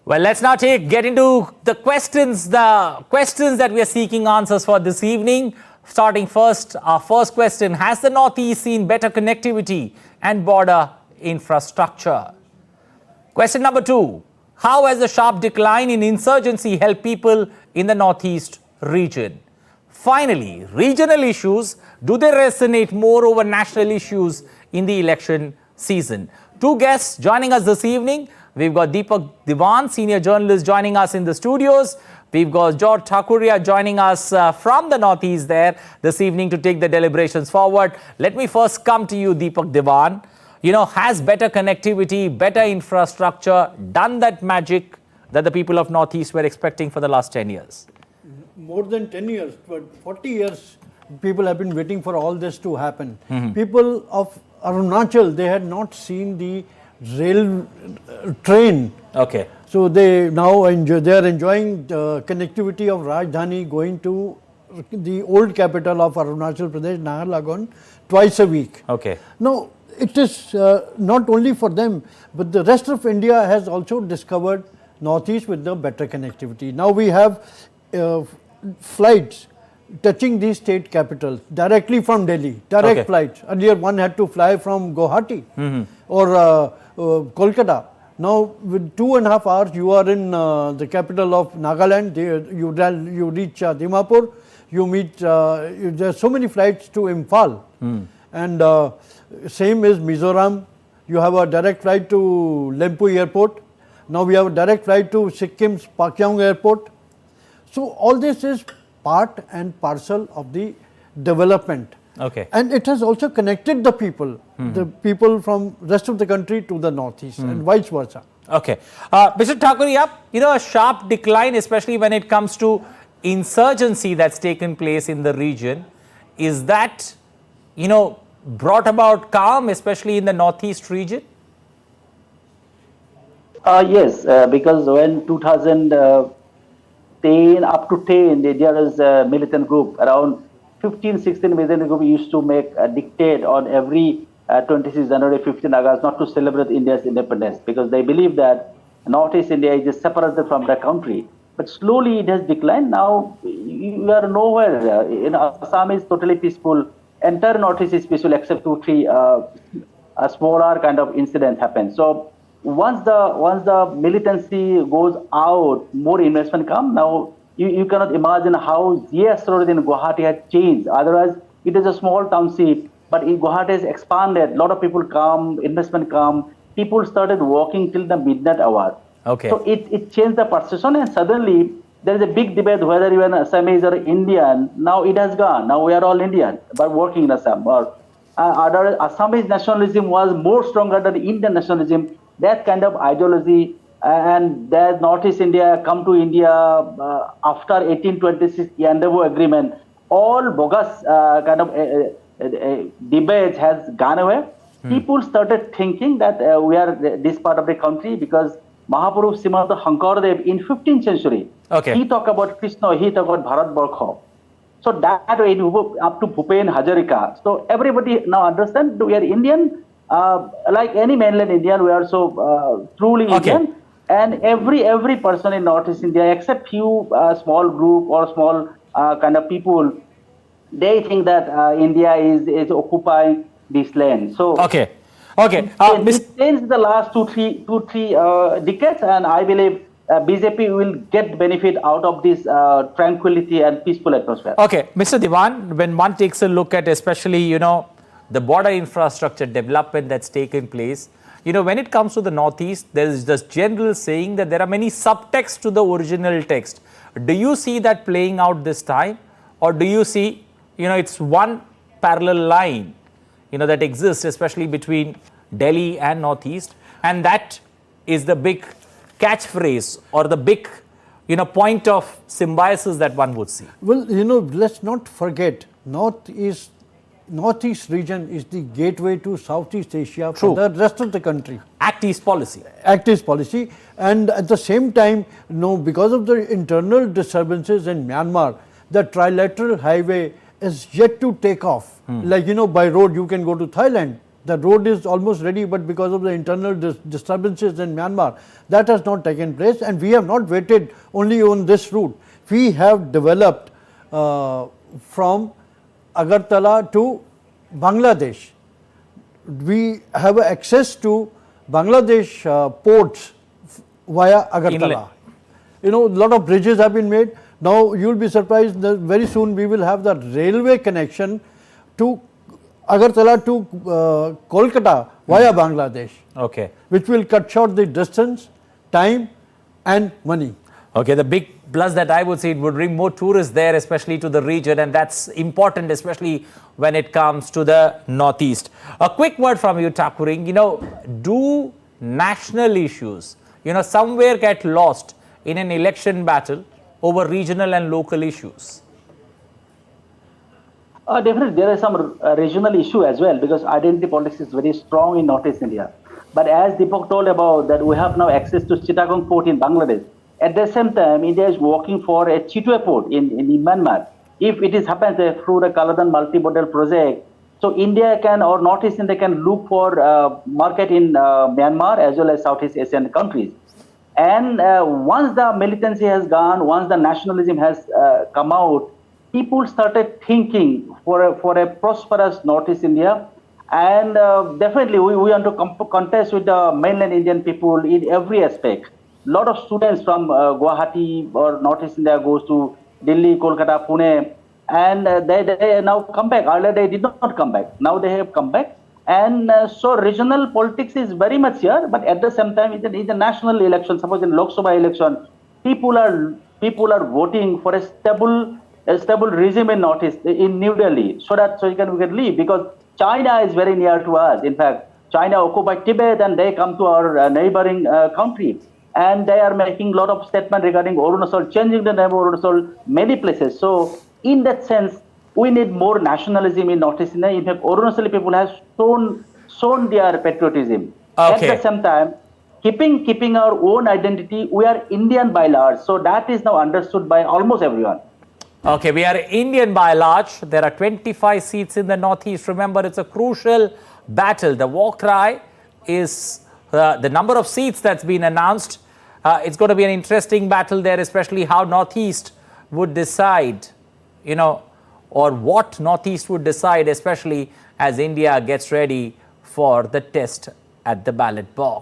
Well, let's now get into the questions that we are seeking answers for this evening. Starting first, our first question: has the Northeast seen better connectivity and border infrastructure? Question number 2: how has the sharp decline in insurgency helped people in the Northeast region? Finally, regional issues, do they resonate more over national issues in the election season? Two guests joining us this evening. We've got Deepak Dewan, senior journalist, joining us in the studios. We've got Journalist Thakuria joining us from the Northeast there this evening to take the deliberations forward. Let me first come to you, Deepak Dewan. Has better connectivity, better infrastructure done that magic that the people of Northeast were expecting for the last 10 years? More than 10 years, but 40 years, people have been waiting for all this to happen. People of Arunachal, they had not seen the rail train. Okay. So they now they are enjoying the connectivity of Rajdhani going to the old capital of Arunachal Pradesh, Naharlagun, twice a week. Okay. Now, it is not only for them, but the rest of India has also discovered Northeast with the better connectivity. Now we have flights touching these state capitals directly from Delhi, direct flights. Earlier one had to fly from Guwahati or Kolkata. Now with 2.5 hours you are in the capital of Nagaland. You reach Dimapur, you meet, there are so many flights to Imphal. And same is Mizoram. You have a direct flight to Lempu airport. Now we have a direct flight to Sikkim's Pakyong airport. So all this is part and parcel of the development. Okay. And it has also connected the people from rest of the country to the Northeast and vice versa. Okay. Mr. Thakuria, a sharp decline, especially when it comes to insurgency that's taken place in the region, is that, brought about calm, especially in the Northeast region? Yes, because when 2010 up to 10, there is a militant group, around 15-16 militant group used to make a dictate on every 26 January, 15 August not to celebrate India's independence, because they believe that Northeast India is just separated from the country. But slowly it has declined. Now you are nowhere. Assam is totally peaceful. Entire Northeast is peaceful except 2-3 a smaller kind of incident happens. So once the militancy goes out, more investment come. Now you cannot imagine how GS Road in Guwahati has changed. Otherwise, it is a small township, but in Guwahati has expanded. A lot of people come, investment come. People started walking till the midnight hour. Okay. So it changed the perception, and suddenly there is a big debate whether you are Assamese or Indian. Now it has gone. Now we are all Indian, but working in Assam. Or other Assamese nationalism was more stronger than Indian nationalism. That kind of ideology, and that Northeast India come to India after 1826 Rendezvous Agreement, all bogus kind of debates has gone away. People started thinking that we are this part of the country because Mahaprabhu Srimad Shankardev in 15th century, he talked about Krishna, he talked about Bharat Barkha. So that way up to Bhupen Hazarika. So everybody now understand we are Indian. Like any mainland Indian, we are so truly Indian, and every person in Northeast India, except few small group or small kind of people, they think that India is occupying this land. So this changed the last two, three decades, and I believe BJP will get benefit out of this tranquility and peaceful atmosphere. Okay, Mr. Dewan, when one takes a look at especially, the border infrastructure development that's taken place, when it comes to the Northeast, there is this general saying that there are many subtexts to the original text. Do you see that playing out this time? Or do you see, it's one parallel line, that exists, especially between Delhi and Northeast, and that is the big catchphrase or the big, point of symbiosis that one would see? Well, let's not forget, Northeast region is the gateway to Southeast Asia for the rest of the country. Act East policy. Act East policy. And at the same time, because of the internal disturbances in Myanmar, the trilateral highway is yet to take off. Like, by road you can go to Thailand, The road is almost ready, but because of the internal disturbances in Myanmar, that has not taken place, and we have not waited only on this route. We have developed from Agartala to Bangladesh. We have access to Bangladesh ports via Agartala. Inland. You know, a lot of bridges have been made. Now you will be surprised that very soon we will have the railway connection to Agartala to Kolkata via Bangladesh, Okay. which will cut short the distance, time and money. Okay, the big plus that I would say, it would bring more tourists there, especially to the region, and that's important, especially when it comes to the northeast. A quick word from you, Thakuring. You know, do national issues, you know, somewhere get lost in an election battle over regional and local issues? Definitely, there is some regional issue as well, because identity politics is very strong in Northeast India. But as Deepak told about that, we have now access to Chittagong port in Bangladesh. At the same time, India is working for a Chitwe port in Myanmar. If it is happens through the Kaladan multi-modal project, so India can, or Northeast India can look for market in Myanmar as well as Southeast Asian countries. And once the militancy has gone, once the nationalism has come out, people started thinking for a prosperous Northeast India. And definitely we want to contest with the mainland Indian people in every aspect. A lot of students from Guwahati or Northeast India goes to Delhi, Kolkata, Pune, and they now come back. Earlier they did not come back. Now they have come back. And so regional politics is very much here, but at the same time, in the national election, suppose in Lok Sabha election, people are voting for a stable regime in Northeast, in New Delhi, so we can leave, because China is very near to us. In fact, China occupied Tibet and they come to our neighboring country, and they are making a lot of statements regarding Arunachal, changing the name of Arunachal many places. So in that sense, we need more nationalism in Northeast India. In fact, Arunachali people have shown their patriotism. Okay. At the same time, keeping our own identity, we are Indian by large. So that is now understood by almost everyone. Okay, we are Indian by large. There are 25 seats in the northeast. Remember, it's a crucial battle. The war cry is the number of seats that's been announced. It's going to be an interesting battle there, especially how northeast would decide, you know, or what northeast would decide, especially as India gets ready for the test at the ballot box.